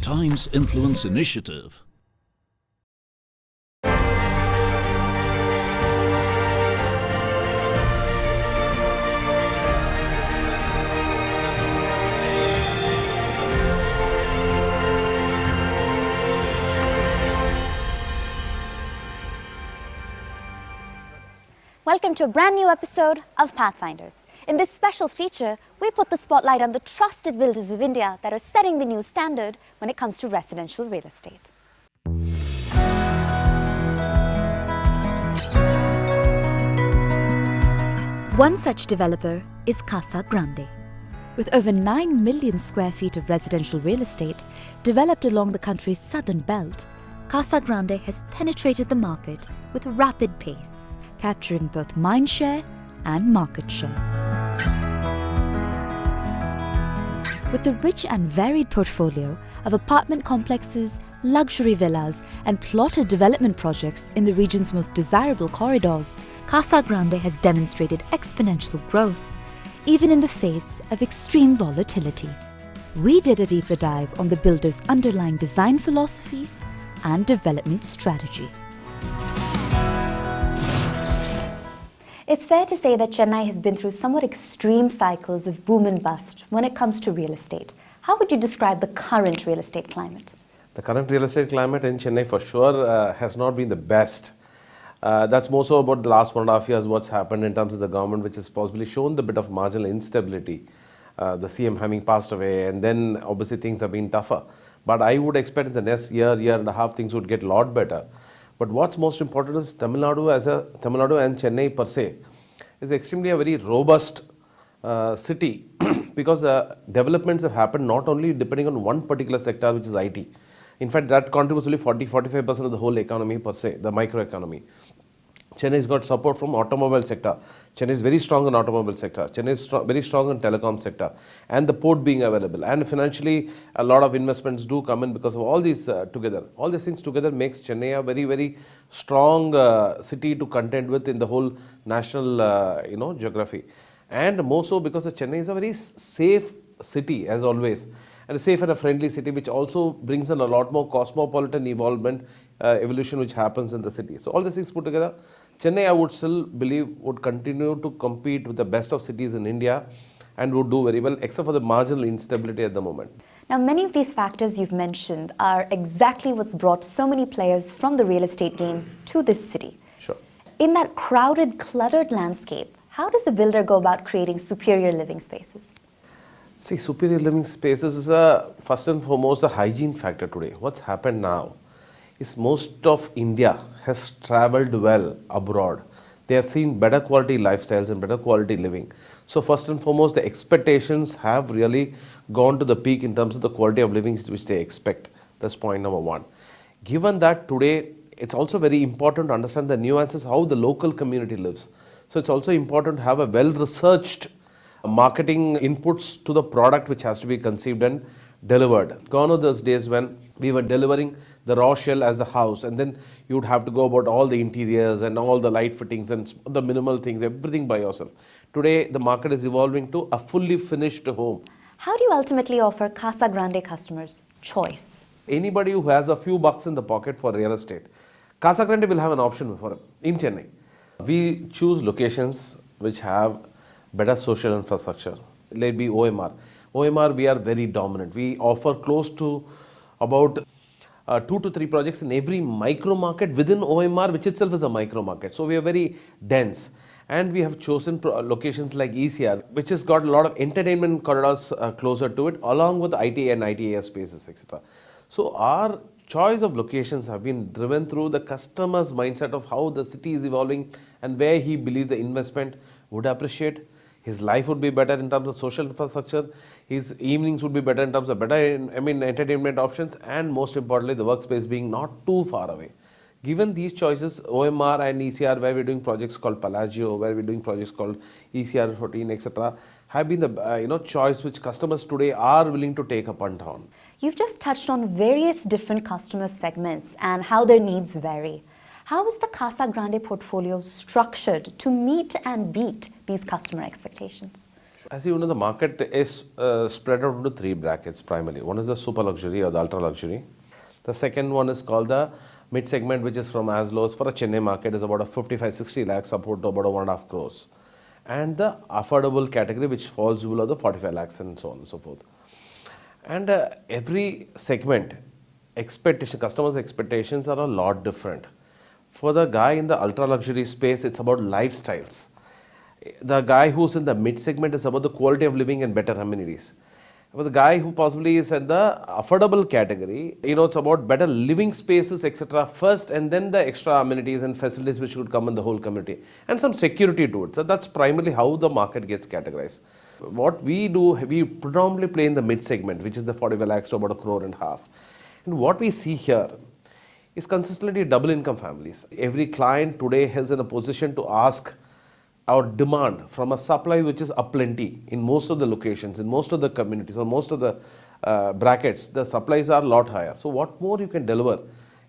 Times Influence Initiative. Welcome to a brand new episode of Pathfinders. In this special feature, we put the spotlight on the trusted builders of India that are setting the new standard when it comes to residential real estate. One such developer is Casa Grande. With over 9 million square feet of residential real estate developed along the country's southern belt, Casa Grande has penetrated the market with rapid pace, capturing both mindshare and market share. With a rich and varied portfolio of apartment complexes, luxury villas, and plotted development projects in the region's most desirable corridors, Casa Grande has demonstrated exponential growth, even in the face of extreme volatility. We did a deeper dive on the builder's underlying design philosophy and development strategy. It's fair to say that Chennai has been through somewhat extreme cycles of boom and bust when it comes to real estate. How would you describe the current real estate climate? The current real estate climate in Chennai for sure has not been the best. That's more so about the last 1.5 years, what's happened in terms of the government, which has possibly shown the bit of marginal instability. The CM having passed away, and then obviously things have been tougher. But I would expect in the next year and a half, things would get a lot better. But what's most important is Tamil Nadu and Chennai per se is extremely a very robust city because the developments have happened not only depending on one particular sector, which is IT. In fact, that contributes only 40-45% of the whole economy per se, the micro economy. Chennai's got support from automobile sector. Chennai is very strong in automobile sector. Chennai is very strong in telecom sector, and the port being available. And financially, a lot of investments do come in because of all these together. All these things together makes Chennai a very, very strong city to contend with in the whole national, geography. And more so because Chennai is a very safe city as always, and a safe and a friendly city, which also brings in a lot more cosmopolitan evolution which happens in the city. So all these things put together, Chennai, I would still believe, would continue to compete with the best of cities in India and would do very well, except for the marginal instability at the moment. Now, many of these factors you've mentioned are exactly what's brought so many players from the real estate game to this city. Sure. In that crowded, cluttered landscape, how does a builder go about creating superior living spaces? See, superior living spaces is first and foremost a hygiene factor today. What's happened now is most of India has traveled well abroad. They have seen better quality lifestyles and better quality living. So first and foremost, the expectations have really gone to the peak in terms of the quality of living which they expect. That's point number one. Given that today, it's also very important to understand the nuances, how the local community lives. So it's also important to have a well-researched marketing inputs to the product which has to be conceived and delivered. Gone are those days when we were delivering the raw shell as the house, and then you would have to go about all the interiors and all the light fittings and the minimal things, everything by yourself. Today, the market is evolving to a fully finished home. How do you ultimately offer Casa Grande customers choice? Anybody who has a few bucks in the pocket for real estate, Casa Grande will have an option for him in Chennai. We choose locations which have better social infrastructure. Let it be OMR. OMR, we are very dominant. We offer close to about 2 to 3 projects in every micro market within OMR, which itself is a micro market. So we are very dense. And we have chosen locations like ECR, which has got a lot of entertainment corridors closer to it, along with IT and ITAS spaces, etc. So our choice of locations have been driven through the customer's mindset of how the city is evolving and where he believes the investment would appreciate. His life would be better in terms of social infrastructure. His evenings would be better in terms of better, entertainment options, and most importantly, the workspace being not too far away. Given these choices, OMR and ECR, where we're doing projects called Palagio, where we're doing projects called ECR 14, etc., have been the choice which customers today are willing to take a punt on. You've just touched on various different customer segments and how their needs vary. How is the Casa Grande portfolio structured to meet and beat these customer expectations? As you know, the market is spread out into three brackets primarily. One is the super luxury or the ultra luxury. The second one is called the mid segment, which is from as low as for a Chennai market is about a 55-60 lakhs up to about a 1.5 crores. And the affordable category, which falls below the 45 lakhs and so on and so forth. And every segment, customers' expectations are a lot different. For the guy in the ultra luxury space, it's about lifestyles. The guy who's in the mid segment is about the quality of living and better amenities. For the guy who possibly is at the affordable category, it's about better living spaces, etc. first, and then the extra amenities and facilities which would come in the whole community, and some security to it. So that's primarily how the market gets categorized. What we do, we predominantly play in the mid segment, which is the 45 lakhs to about 1.5 crore. And what we see here is consistently double income families. Every client today is in a position to ask our demand from a supply which is aplenty in most of the locations, in most of the communities, or most of the brackets, the supplies are a lot higher. So what more you can deliver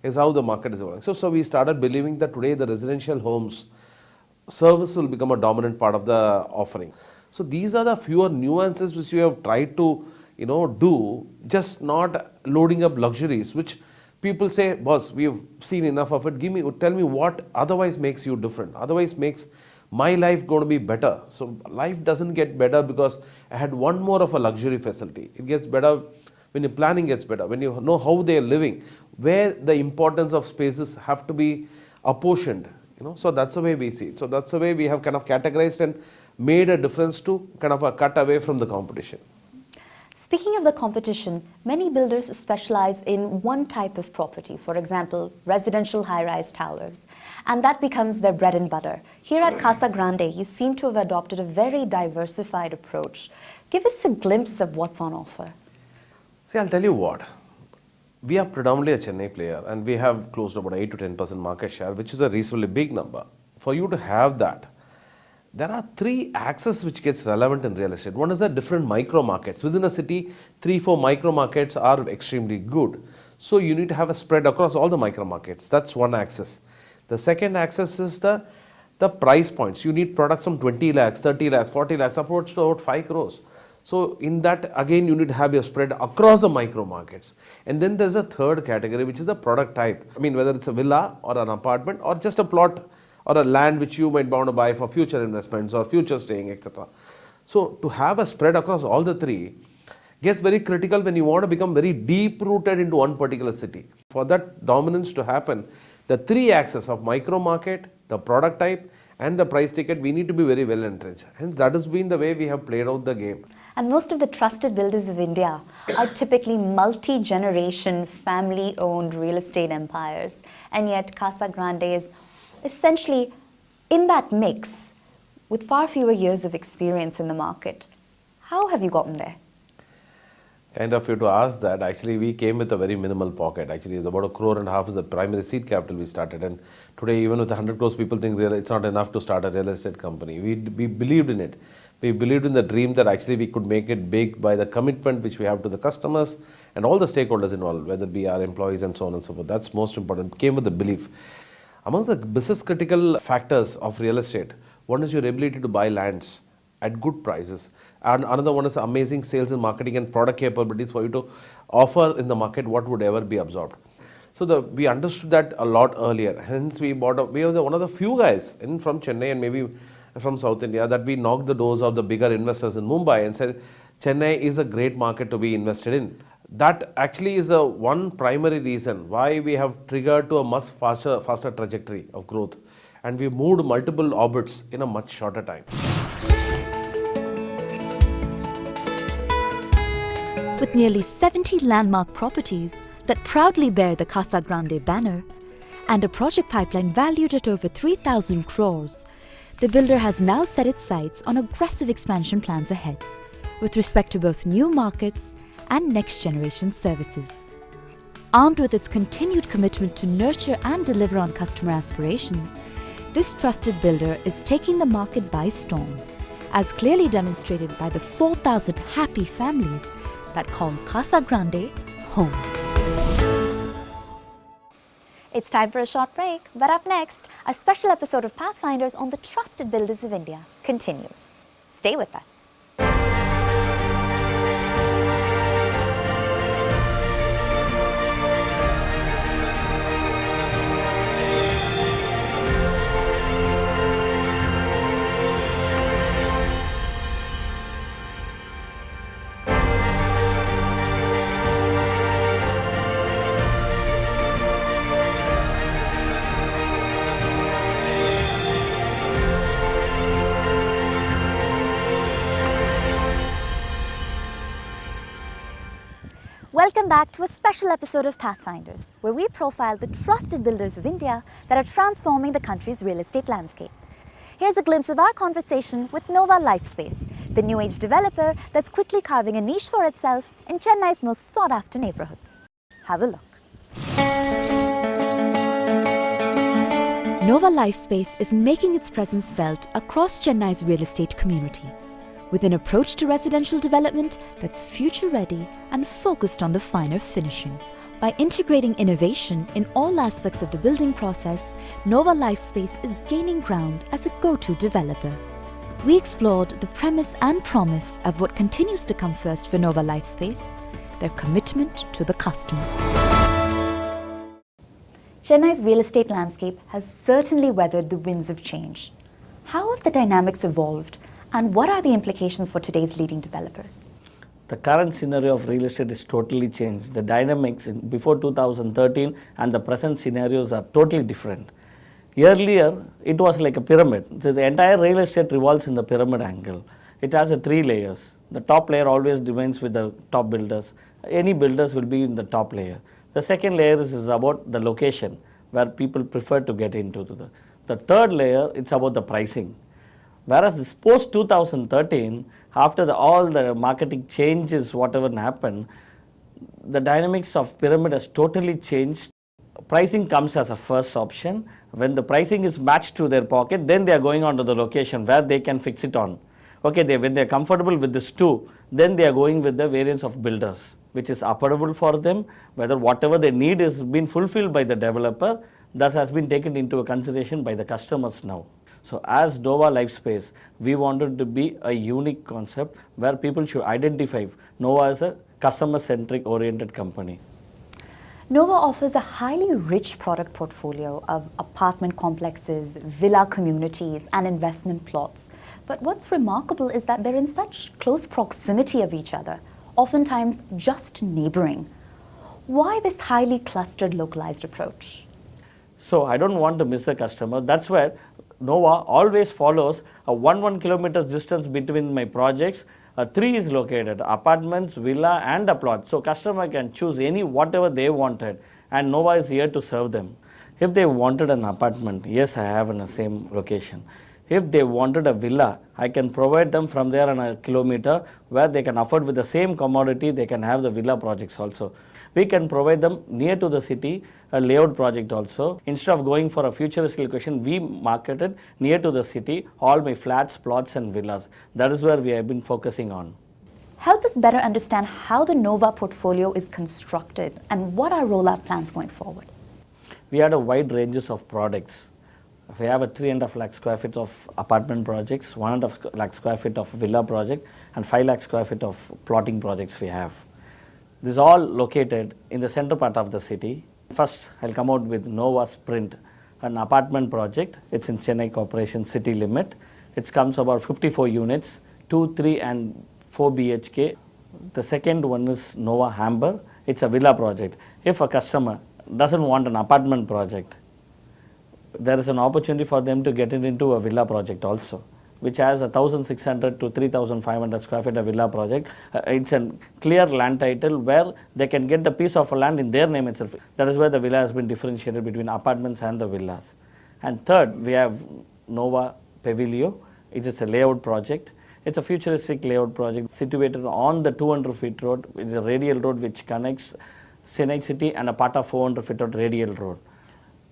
is how the market is evolving. So we started believing that today the residential homes service will become a dominant part of the offering. So these are the fewer nuances which we have tried to do, just not loading up luxuries, which people say, boss, we've seen enough of it. Tell me what otherwise makes you different, otherwise makes my life going to be better. So life doesn't get better because I had one more of a luxury facility. It gets better when your planning gets better, when you know how they are living, where the importance of spaces have to be apportioned. So that's the way we see it. So that's the way we have kind of categorized and made a difference to kind of a cut away from the competition. Speaking of the competition, many builders specialize in one type of property, for example, residential high-rise towers, and that becomes their bread and butter. Here at Casa Grande, you seem to have adopted a very diversified approach. Give us a glimpse of what's on offer. See, I'll tell you what. We are predominantly a Chennai player, and we have close to about 8 to 10% market share, which is a reasonably big number. For you to have that, there are three axes which gets relevant in real estate. One is the different micro markets. Within a city, 3-4 micro markets are extremely good. So you need to have a spread across all the micro markets. That's one axis. The second axis is the price points. You need products from 20 lakhs, 30 lakhs, 40 lakhs, upwards to about 5 crores. So in that, again, you need to have your spread across the micro markets. And then there's a third category, which is the product type. Whether it's a villa or an apartment or just a plot or a land which you might want to buy for future investments or future staying, etc. So to have a spread across all the three gets very critical when you want to become very deep rooted into one particular city. For that dominance to happen, the three axes of micro market, the product type, and the price ticket, we need to be very well entrenched. And that has been the way we have played out the game. And most of the trusted builders of India are typically multi-generation, family-owned real estate empires. And yet Casa Grande is essentially in that mix with far fewer years of experience in the market. How have you gotten there? Kind of you to ask that. Actually, we came with a very minimal pocket. Actually, it's about 1.5 crore is the primary seed capital we started. And today, even with 100 crores, people think it's not enough to start a real estate company. We believed in it. We believed in the dream that actually we could make it big by the commitment which we have to the customers and all the stakeholders involved, whether it be our employees and so on and so forth. That's most important. It came with the belief. Amongst the business critical factors of real estate, one is your ability to buy lands at good prices, and another one is amazing sales and marketing and product capabilities for you to offer in the market what would ever be absorbed. So we understood that a lot earlier. Hence we are one of the few guys from Chennai and maybe from South India that we knocked the doors of the bigger investors in Mumbai and said Chennai is a great market to be invested in. That actually is the one primary reason why we have triggered to a much faster trajectory of growth, and we moved multiple orbits in a much shorter time. With nearly 70 landmark properties that proudly bear the Casa Grande banner and a project pipeline valued at over 3,000 crores, the builder has now set its sights on aggressive expansion plans ahead, with respect to both new markets and next-generation services. Armed with its continued commitment to nurture and deliver on customer aspirations, this trusted builder is taking the market by storm, as clearly demonstrated by the 4,000 happy families that call Casa Grande home. It's time for a short break, but up next, a special episode of Pathfinders on the Trusted Builders of India continues. Stay with us. Welcome back to a special episode of Pathfinders, where we profile the trusted builders of India that are transforming the country's real estate landscape. Here's a glimpse of our conversation with Nova Lifespace, the new age developer that's quickly carving a niche for itself in Chennai's most sought-after neighborhoods. Have a look. Nova Lifespace is making its presence felt across Chennai's real estate community, with an approach to residential development that's future-ready and focused on the finer finishing. By integrating innovation in all aspects of the building process, Nova Lifespace is gaining ground as a go-to developer. We explored the premise and promise of what continues to come first for Nova Lifespace, their commitment to the customer. Chennai's real estate landscape has certainly weathered the winds of change. How have the dynamics evolved? And what are the implications for today's leading developers? The current scenario of real estate is totally changed. The dynamics before 2013 and the present scenarios are totally different. Earlier, it was like a pyramid. So the entire real estate revolves in the pyramid angle. It has 3 layers. The top layer always remains with the top builders. Any builders will be in the top layer. The second layer is about the location, where people prefer to get into. The third layer, it's about the pricing. Whereas this post 2013, after all the marketing changes, whatever happened, the dynamics of pyramid has totally changed. Pricing comes as a first option. When the pricing is matched to their pocket, then they are going on to the location where they can fix it on. Okay, when they are comfortable with this too, then they are going with the variants of builders, which is affordable for them, whether whatever they need is been fulfilled by the developer, that has been taken into a consideration by the customers now. So as Nova Lifespace, we wanted to be a unique concept where people should identify Nova as a customer-centric oriented company. Nova offers a highly rich product portfolio of apartment complexes, villa communities, and investment plots. But what's remarkable is that they're in such close proximity of each other, oftentimes just neighboring. Why this highly clustered, localized approach? So I don't want to miss a customer. That's where Nova always follows a 1 kilometer distance between my projects. 3 is located, apartments, villa and a plot. So customer can choose any whatever they wanted, and Nova is here to serve them. If they wanted an apartment, yes, I have in the same location. If they wanted a villa, I can provide them from there on a kilometer where they can afford with the same commodity, they can have the villa projects also. We can provide them near to the city, a layout project also. Instead of going for a futuristic location, we marketed near to the city, all my flats, plots and villas. That is where we have been focusing on. Help us better understand how the Nova portfolio is constructed and what are rollout plans going forward. We had a wide ranges of products. We have a 3.5 lakh square feet of apartment projects, 1.5 lakh square feet of villa project and 5 lakh square feet of plotting projects we have. This is all located in the center part of the city. First, I'll come out with Nova Sprint, an apartment project. It's in Chennai Corporation city limit. It comes about 54 units, 2, 3 and 4 BHK. The second one is Nova Hamber. It's a villa project. If a customer doesn't want an apartment project, there is an opportunity for them to get into a villa project also, which has 1,600 to 3,500 square feet of villa project. It's a clear land title where they can get the piece of land in their name itself. That is where the villa has been differentiated between apartments and the villas. And third, we have Nova Pavilio. It is a layout project. It's a futuristic layout project situated on the 200 feet road. It's a radial road which connects Chennai city and a part of 400 feet road radial road.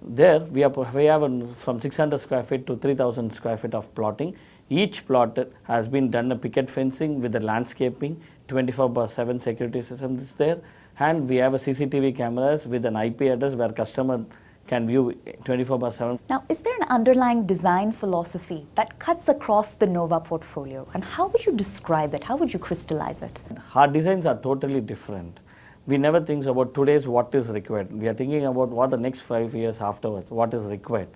There we have from 600 square feet to 3000 square feet of plotting. Each plot has been done a picket fencing with the landscaping, 24/7 security system is there, and we have a CCTV cameras with an IP address where customer can view 24/7. Now, is there an underlying design philosophy that cuts across the Nova portfolio? And how would you describe it? How would you crystallize it? Our designs are totally different. We never think about today's what is required. We are thinking about what the next 5 years afterwards, what is required.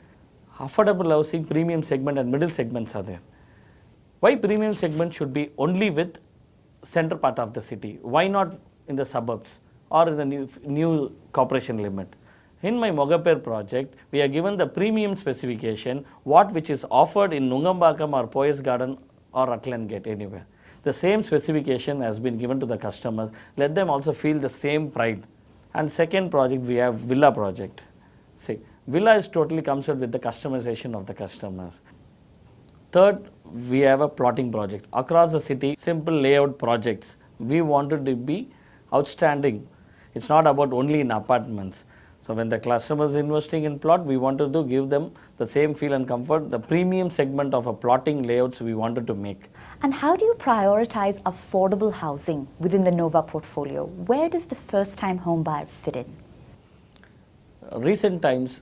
Affordable housing, premium segment and middle segments are there. Why premium segment should be only with center part of the city? Why not in the suburbs or in the new corporation limit? In my Mogaper project, we are given the premium specification, which is offered in Nungambakam or Poyas Garden or Rutland Gate anywhere. The same specification has been given to the customers. Let them also feel the same pride. And second project, we have villa project. See, villa is totally comes out with the customization of the customers. Third, we have a plotting project. Across the city, simple layout projects. We wanted to be outstanding. It's not about only in apartments. So when the customer is investing in plot, we wanted to give them the same feel and comfort. The premium segment of a plotting layouts we wanted to make. And how do you prioritize affordable housing within the Nova portfolio? Where does the first-time home buyer fit in? Recent times,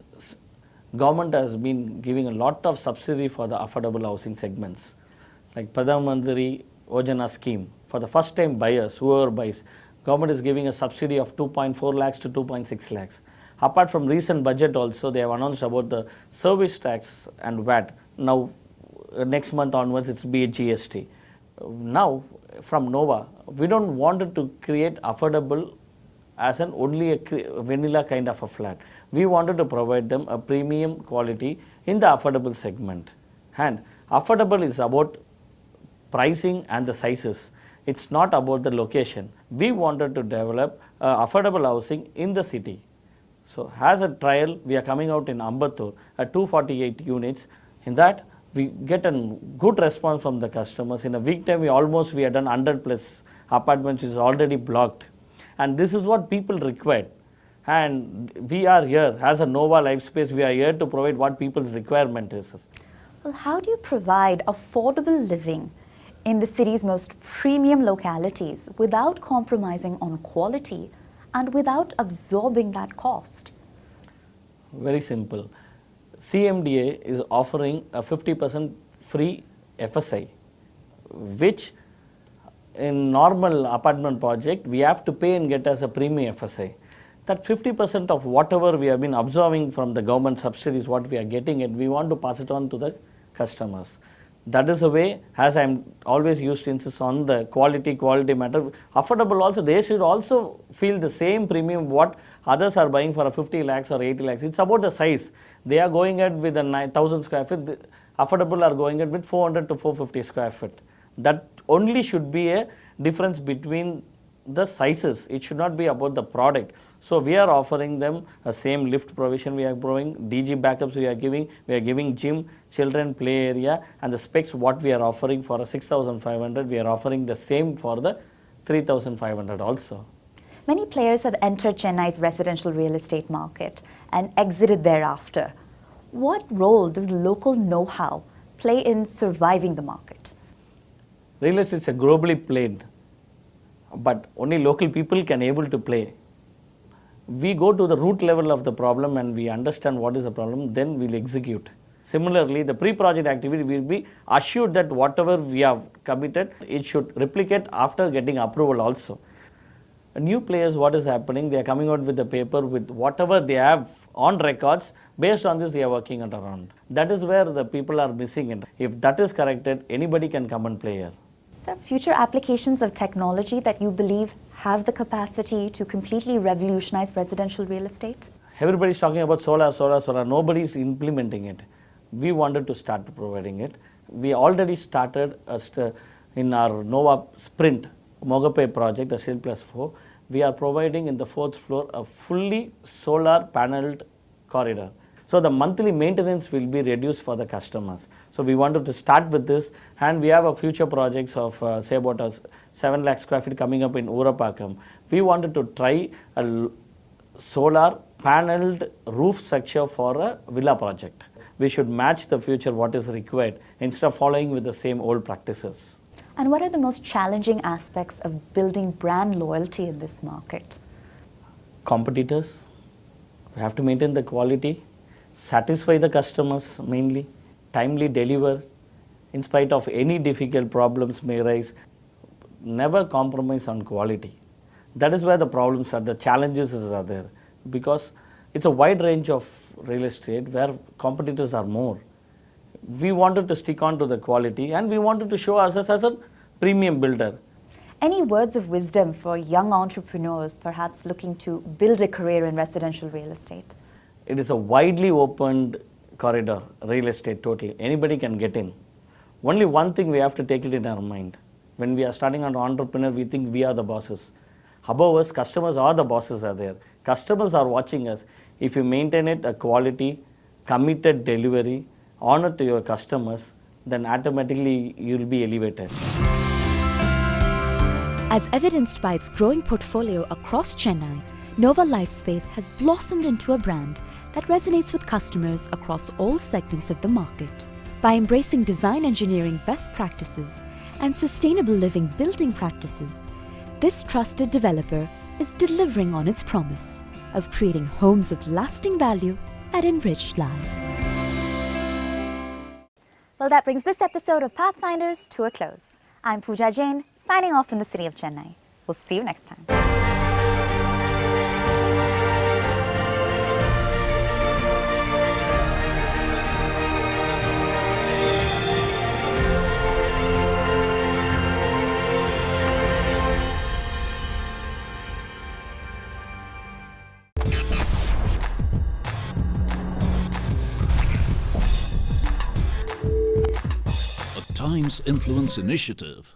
government has been giving a lot of subsidy for the affordable housing segments. Like Pradhan Mantri Yojana scheme. For the first-time buyers, whoever buys, government is giving a subsidy of 2.4 lakhs to 2.6 lakhs. Apart from recent budget also, they have announced about the service tax and VAT. Now, next month onwards, it's be a GST. Now, from Nova, we don't want it to create affordable as an only a vanilla kind of a flat. We wanted to provide them a premium quality in the affordable segment. And affordable is about pricing and the sizes. It's not about the location. We wanted to develop affordable housing in the city. So as a trial, we are coming out in Ambattur at 248 units. In that, we get a good response from the customers. In a week time, we have done 100 plus apartments is already blocked. And this is what people require. And we are here as a Nova Lifespace. We are here to provide what people's requirement is. Well, how do you provide affordable living in the city's most premium localities without compromising on quality and without absorbing that cost? Very simple. CMDA is offering a 50% free FSI, which in normal apartment project, we have to pay and get as a premium FSI. That 50% of whatever we have been absorbing from the government subsidies, what we are getting it, we want to pass it on to the customers. That is the way, as I am always used to insist on the quality matter. Affordable also, they should also feel the same premium what others are buying for a 50 lakhs or 80 lakhs. It's about the size. They are going at with a 9,000 square feet. The affordable are going at with 400 to 450 square feet. That only should be a difference between the sizes. It should not be about the product. So we are offering them a same lift provision we are providing, DG backups we are giving gym, children play area, and the specs what we are offering for a 6,500, we are offering the same for the 3,500 also. Many players have entered Chennai's residential real estate market and exited thereafter. What role does local know-how play in surviving the market? Real estate is a globally played, but only local people can able to play. We go to the root level of the problem and we understand what is the problem, then we'll execute. Similarly, the pre-project activity will be assured that whatever we have committed, it should replicate after getting approval also. New players, what is happening, they are coming out with the paper with whatever they have on records, based on this they are working it around. That is where the people are missing it. If that is corrected, anybody can come and play here. So, future applications of technology that you believe have the capacity to completely revolutionize residential real estate? Everybody is talking about solar. Nobody is implementing it. We wanted to start providing it. We already started in our Nova Sprint Mogape project, the Steel Plus 4. We are providing in the 4th floor a fully solar paneled corridor. So the monthly maintenance will be reduced for the customers. So we wanted to start with this, and we have a future projects of say about 7 lakh square feet coming up in Urapakam. We wanted to try a solar paneled roof structure for a villa project. We should match the future what is required instead of following with the same old practices. And what are the most challenging aspects of building brand loyalty in this market? Competitors, we have to maintain the quality, satisfy the customers mainly, timely deliver, in spite of any difficult problems may arise, never compromise on quality. That is where the problems are, the challenges are there, because it's a wide range of real estate where competitors are more. We wanted to stick on to the quality, and we wanted to show ourselves as a premium builder. Any words of wisdom for young entrepreneurs perhaps looking to build a career in residential real estate? It is a widely opened corridor, real estate totally. Anybody can get in. Only one thing we have to take it in our mind. When we are starting an entrepreneur, we think we are the bosses. Above us, customers are the bosses are there. Customers are watching us. If you maintain it, a quality, committed delivery, honor to your customers, then automatically you will be elevated. As evidenced by its growing portfolio across Chennai, Nova Lifespace has blossomed into a brand that resonates with customers across all segments of the market. By embracing design engineering best practices and sustainable living building practices, this trusted developer is delivering on its promise of creating homes of lasting value and enriched lives. Well, that brings this episode of Pathfinders to a close. I'm Pooja Jain, signing off in the city of Chennai. We'll see you next time. A Times Influence Initiative.